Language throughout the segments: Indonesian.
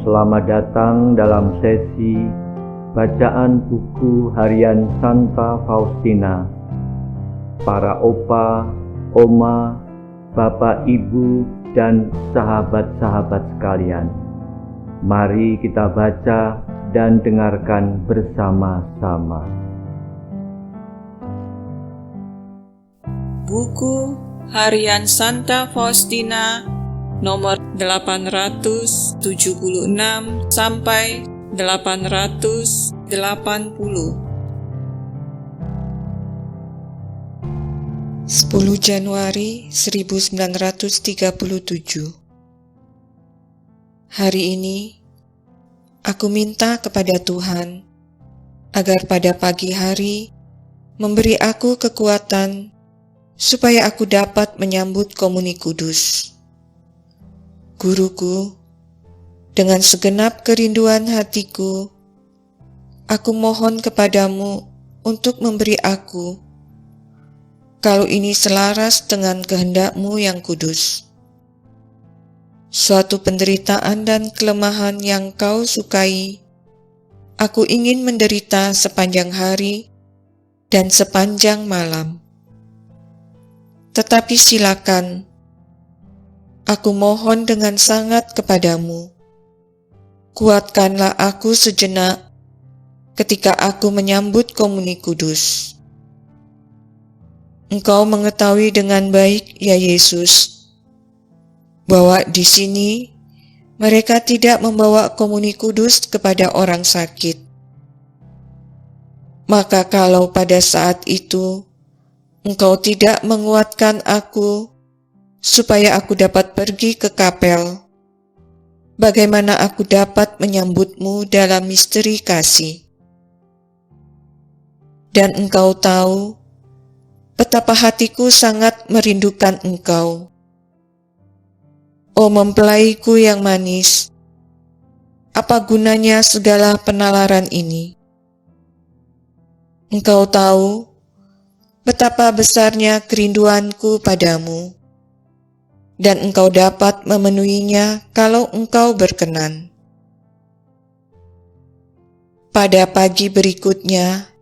Selamat datang dalam sesi bacaan buku harian Santa Faustina. Para opa, oma, bapak, ibu, dan sahabat-sahabat sekalian, mari kita baca dan dengarkan bersama-sama. Buku harian Santa Faustina nomor 876 sampai 880. 10 Januari 1937. Hari ini aku minta kepada Tuhan agar pada pagi hari memberi aku kekuatan supaya aku dapat menyambut Komuni Kudus. Guruku, dengan segenap kerinduan hatiku, aku mohon kepadamu untuk memberi aku, kalau ini selaras dengan kehendak-Mu yang kudus, suatu penderitaan dan kelemahan yang Kau sukai. Aku ingin menderita sepanjang hari dan sepanjang malam. Tetapi silakan, aku mohon dengan sangat kepadamu, kuatkanlah aku sejenak ketika aku menyambut Komuni Kudus. Engkau mengetahui dengan baik, ya Yesus, bahwa di sini mereka tidak membawa Komuni Kudus kepada orang sakit. Maka kalau pada saat itu Engkau tidak menguatkan aku supaya aku dapat pergi ke kapel, bagaimana aku dapat menyambut-Mu dalam misteri kasih? Dan Engkau tahu betapa hatiku sangat merindukan Engkau. Oh mempelaiku yang manis, apa gunanya segala penalaran ini? Engkau tahu betapa besarnya kerinduanku padamu, dan Engkau dapat memenuhinya kalau Engkau berkenan. Pada pagi berikutnya,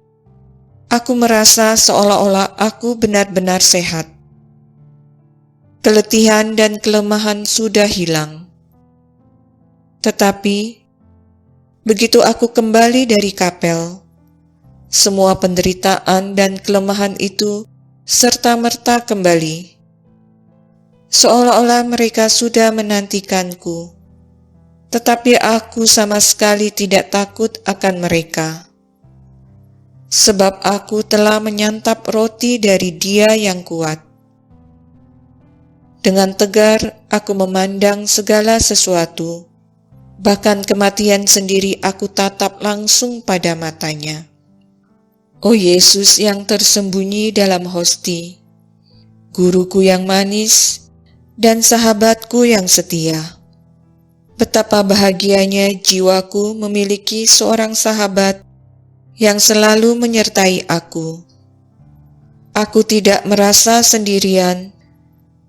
aku merasa seolah-olah aku benar-benar sehat. Keletihan dan kelemahan sudah hilang. Tetapi, begitu aku kembali dari kapel, semua penderitaan dan kelemahan itu serta-merta kembali. Seolah-olah mereka sudah menantikanku, tetapi aku sama sekali tidak takut akan mereka. Sebab aku telah menyantap roti dari Dia yang kuat. Dengan tegar aku memandang segala sesuatu, bahkan kematian sendiri aku tatap langsung pada matanya. Oh Yesus yang tersembunyi dalam hosti, Guruku yang manis, dan sahabatku yang setia. Betapa bahagianya jiwaku memiliki seorang sahabat yang selalu menyertai aku. Aku tidak merasa sendirian,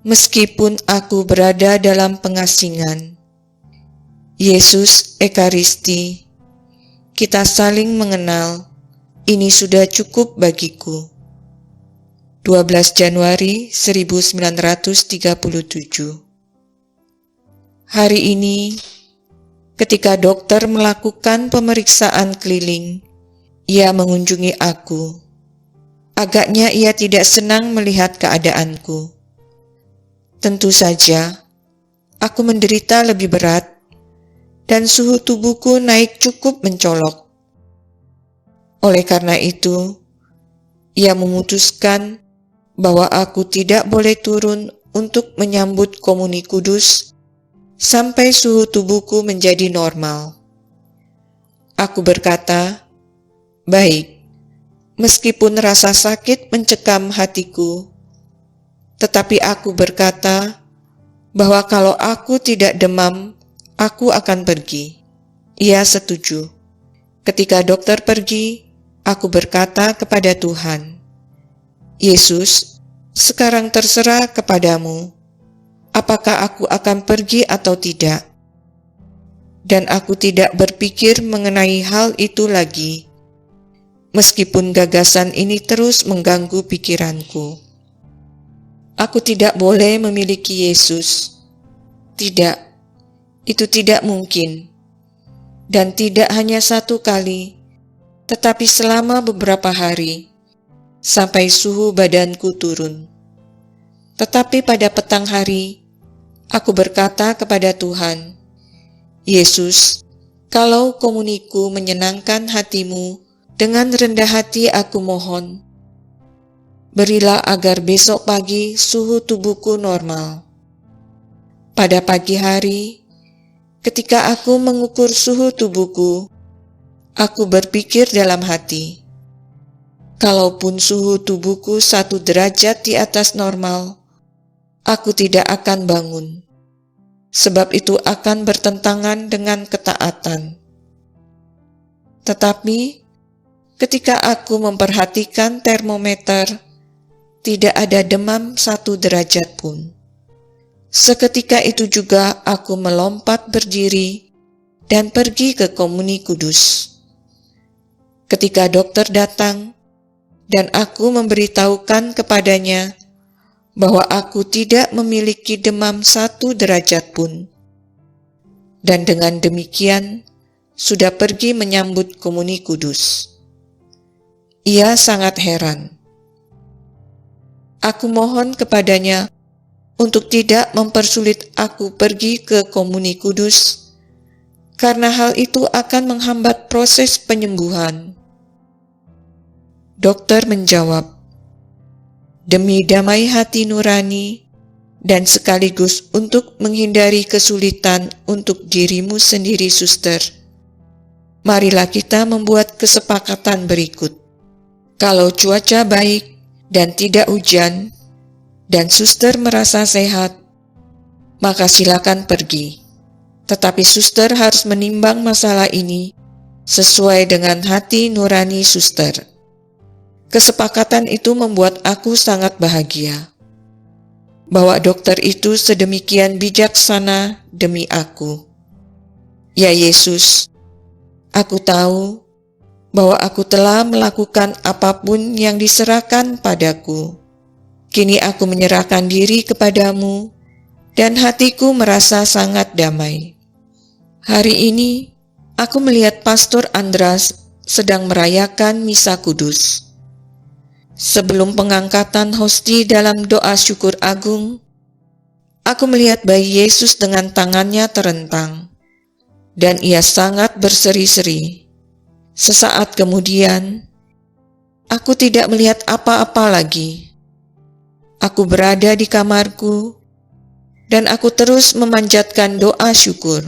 meskipun aku berada dalam pengasingan. Yesus Ekaristi, kita saling mengenal, ini sudah cukup bagiku. 12 Januari 1937. Hari ini, ketika dokter melakukan pemeriksaan keliling, ia mengunjungi aku. Agaknya ia tidak senang melihat keadaanku. Tentu saja, aku menderita lebih berat, dan suhu tubuhku naik cukup mencolok. Oleh karena itu, ia memutuskan bahwa aku tidak boleh turun untuk menyambut Komuni Kudus sampai suhu tubuhku menjadi normal. Aku berkata, "Baik, meskipun rasa sakit mencekam hatiku, tetapi aku berkata bahwa kalau aku tidak demam, aku akan pergi." Ia setuju. Ketika dokter pergi, aku berkata kepada Tuhan, "Yesus, sekarang terserah kepadamu, apakah aku akan pergi atau tidak?" dan aku tidak berpikir mengenai hal itu lagi, meskipun gagasan ini terus mengganggu pikiranku. Aku tidak boleh memiliki Yesus. Tidak, itu tidak mungkin. Dan tidak hanya satu kali, tetapi selama beberapa hari, sampai suhu badanku turun. Tetapi pada petang hari, aku berkata kepada Tuhan, Yesus, kalau komuniku menyenangkan hatimu, dengan rendah hati aku mohon, berilah agar besok pagi suhu tubuhku normal. Pada pagi hari, ketika aku mengukur suhu tubuhku, aku berpikir dalam hati, kalaupun suhu tubuhku 1 derajat di atas normal, aku tidak akan bangun, sebab itu akan bertentangan dengan ketaatan. Tetapi, ketika aku memperhatikan termometer, tidak ada demam 1 derajat pun. Seketika itu juga aku melompat berdiri dan pergi ke Komuni Kudus. Ketika dokter datang, dan aku memberitahukan kepadanya bahwa aku tidak memiliki demam 1 derajat pun. Dan dengan demikian, sudah pergi menyambut Komuni Kudus. Ia sangat heran. Aku mohon kepadanya untuk tidak mempersulit aku pergi ke Komuni Kudus, karena hal itu akan menghambat proses penyembuhan. Dokter menjawab, demi damai hati nurani dan sekaligus untuk menghindari kesulitan untuk dirimu sendiri, suster, marilah kita membuat kesepakatan berikut. Kalau cuaca baik dan tidak hujan, dan suster merasa sehat, maka silakan pergi. Tetapi suster harus menimbang masalah ini sesuai dengan hati nurani suster. Kesepakatan itu membuat aku sangat bahagia, bahwa dokter itu sedemikian bijaksana demi aku. Ya Yesus, aku tahu bahwa aku telah melakukan apapun yang diserahkan padaku. Kini aku menyerahkan diri kepadamu, dan hatiku merasa sangat damai. Hari ini, aku melihat Pastor Andras sedang merayakan Misa Kudus. Sebelum pengangkatan hosti dalam doa syukur agung, aku melihat bayi Yesus dengan tangannya terentang, dan ia sangat berseri-seri. Sesaat kemudian, aku tidak melihat apa-apa lagi. Aku berada di kamarku, dan aku terus memanjatkan doa syukur.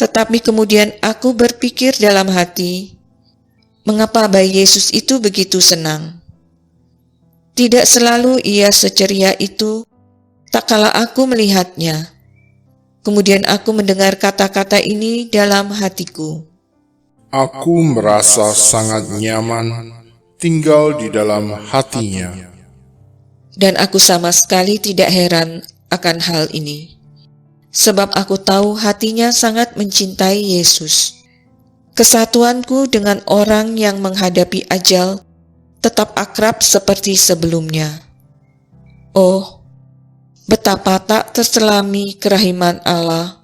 Tetapi kemudian aku berpikir dalam hati, mengapa bayi Yesus itu begitu senang? Tidak selalu ia seceria itu, tak kala aku melihatnya. Kemudian aku mendengar kata-kata ini dalam hatiku. Aku merasa sangat nyaman tinggal di dalam hatinya. Dan aku sama sekali tidak heran akan hal ini, sebab aku tahu hatinya sangat mencintai Yesus. Kesatuanku dengan orang yang menghadapi ajal tetap akrab seperti sebelumnya. Oh, betapa tak terselami kerahiman Allah,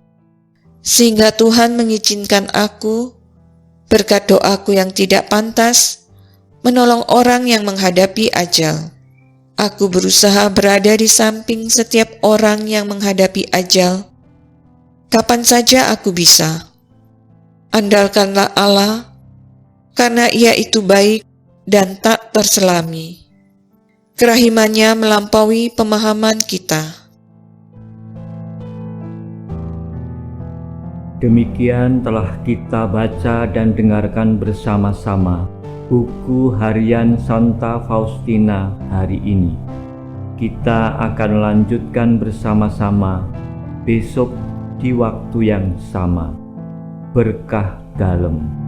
sehingga Tuhan mengizinkan aku, berkat doaku yang tidak pantas, menolong orang yang menghadapi ajal. Aku berusaha berada di samping setiap orang yang menghadapi ajal, kapan saja aku bisa. Andalkanlah Allah, karena Ia itu baik dan tak terselami. Kerahimannya melampaui pemahaman kita. Demikian telah kita baca dan dengarkan bersama-sama buku harian Santa Faustina hari ini. Kita akan lanjutkan bersama-sama besok di waktu yang sama. Berkah dalam.